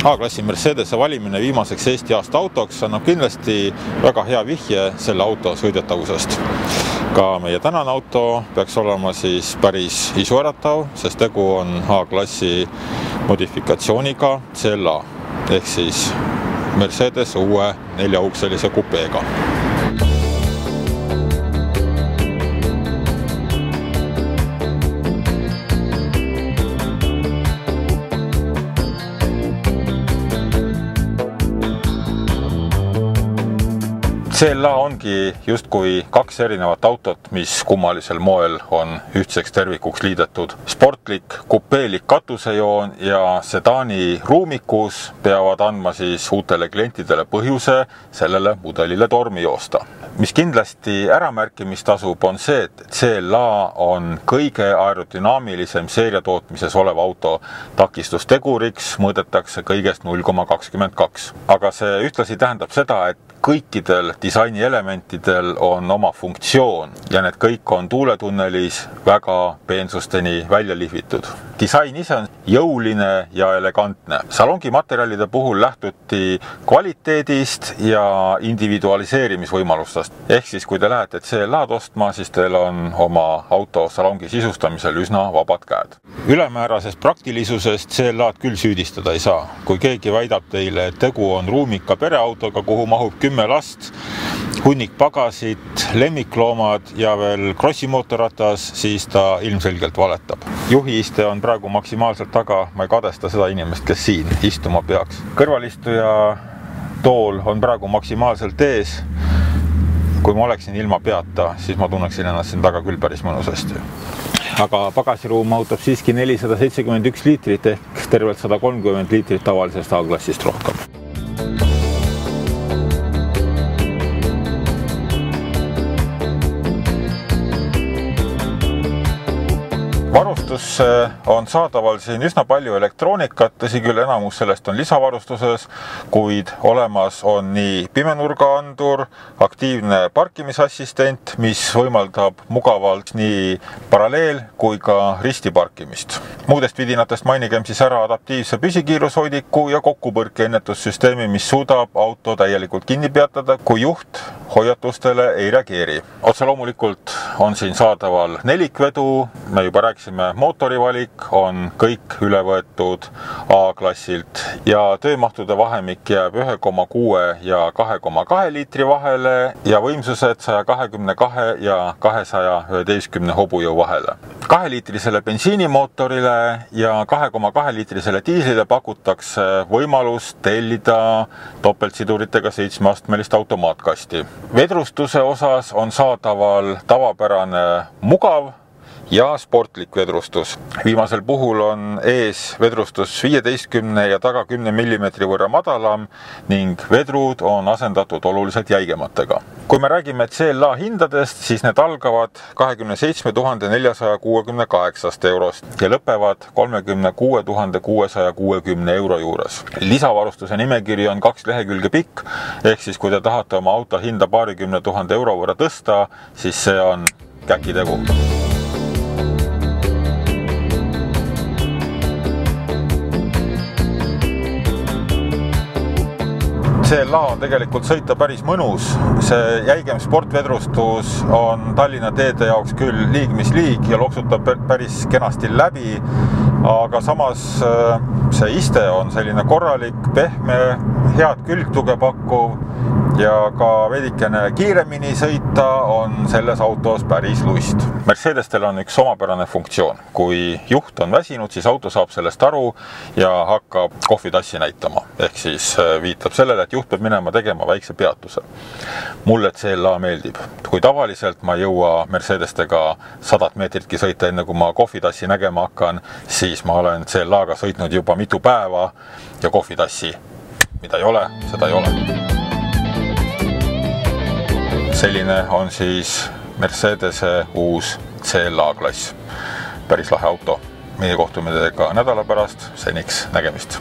A-klassi Mercedese valimine viimaseks Eesti aasta autoks annab kindlasti väga hea vihje selle auto sõidetavusest. Ka meie tänane auto peaks olema siis päris isuäratav, sest tegu on A-klassi modifikatsiooniga CLA ehk siis Mercedes uue 4-ukselise kupeega. CLA ongi justkui kaks erinevat autot, mis kummalisel moel on ühtseks tervikuks liidetud. Sportlik, kupeelik katusejoon ja sedaani ruumikus peavad andma siis uutele klientidele põhjuse sellele mudelile tormi joosta. Mis kindlasti äramärkimist tasub, on see, et CLA on kõige aerodünaamilisem seeriatootmises olev auto. Takistusteguriks mõõdetakse kõigest 0,22. Aga see ühtlasi tähendab seda, et kõikidel disainielementidel on oma funktsioon ja need kõik on tuuletunnelis väga peensusteni välja lihvitud. Disain ise on jõuline ja elegantne. Salongi materjalide puhul lähtuti kvaliteedist ja individualiseerimisvõimalustest. Ehk siis, kui te lähete CLA-d ostma, siis teil on oma auto salongi sisustamisel üsna vabad käed. Ülemäärasest praktilisusest CLA-d küll süüdistada ei saa. Kui keegi väidab teile, et tegu on ruumika pereautoga, kuhu mahub 10 last, hunnik pagasit, lemmikloomad ja veel krossimootorratas, siis ta ilmselgelt valetab. Juhiiste on praegu maksimaalselt taga, ma ei kadesta seda inimest, kes siin istuma peaks. Kõrvalistuja tool on praegu maksimaalselt ees. Kui ma oleksin ilma peata, siis ma tunneksin ennast siin taga küll päris mõnusasti. Aga pagasiruum mahutab siiski 471 liitrit ehk tervelt 130 liitrit tavalisest A-klassist rohkem. Varustus on saadaval siin üsna palju elektroonikat, tõsi küll enamus sellest on lisavarustuses, kuid olemas on nii pimenurgaandur, aktiivne parkimisassistent, mis võimaldab mugavalt nii paralleel- kui ka ristiparkimist. Muudest vidinatest mainigem siis ära adaptiivse püsikiirushoidiku ja kokkupõrke ennetussüsteemi, mis suudab auto täielikult kinni peatada, kui juht hoiatustele ei reageeri. Otse loomulikult on siin saadaval nelikvedu, me juba rääkisime mootorivalik, on kõik üle võetud A-klassilt ja töömahtude vahemik jääb 1,6 ja 2,2 liitri vahele ja võimsused 122 ja 211 hobujõu vahele. 2-liitrisele bensiinimootorile ja 2,2 liitrisele diislile pakutakse võimalus tellida topeltsiduritega 7-astmelist automaatkasti. Vedrustuse osas on saadaval tavapärane mugav ja sportlik vedrustus. Viimasel puhul on ees vedrustus 15 ja taga 10 mm võrra madalam ning vedrud on asendatud oluliselt jäigematega. Kui me räägime CLA hindadest, siis need algavad 27 468 eurost ja lõpevad 36 660 euro juures. Lisavarustuse nimekiri on 2 lehekülge pikk, ehk siis kui te tahate oma auto hinda paarikümne 000 euro võrra tõsta, siis see on käkitegu. CLA on tegelikult sõita päris mõnus. See jäigem sportvedrustus on Tallinna teede jaoks küll liig mis liig ja loksutab päris kenasti läbi, aga samas see iste on selline korralik, pehme, head külgtuge pakkuv ja ka veidikene kiiremini sõita on selles autos päris lust. Mercedestel on üks omapärane funktsioon. Kui juht on väsinud, siis auto saab sellest aru ja hakkab kohvitassi näitama. Ehk siis viitab sellele, et juht peab minema tegema väikse peatuse. Mulle CLA meeldib. Kui tavaliselt ma jõua Mercedestega 100 meetritki sõita enne, kui ma kohvitassi nägema hakkan, siis ma olen CLA-ga sõitnud juba mitu päeva ja kohvitassi, mida ei ole, seda ei ole. Selline on siis Mercedese uus CLA-klass. Päris lahe auto. Meie kohtume teiega nädala pärast. Seniks nägemist.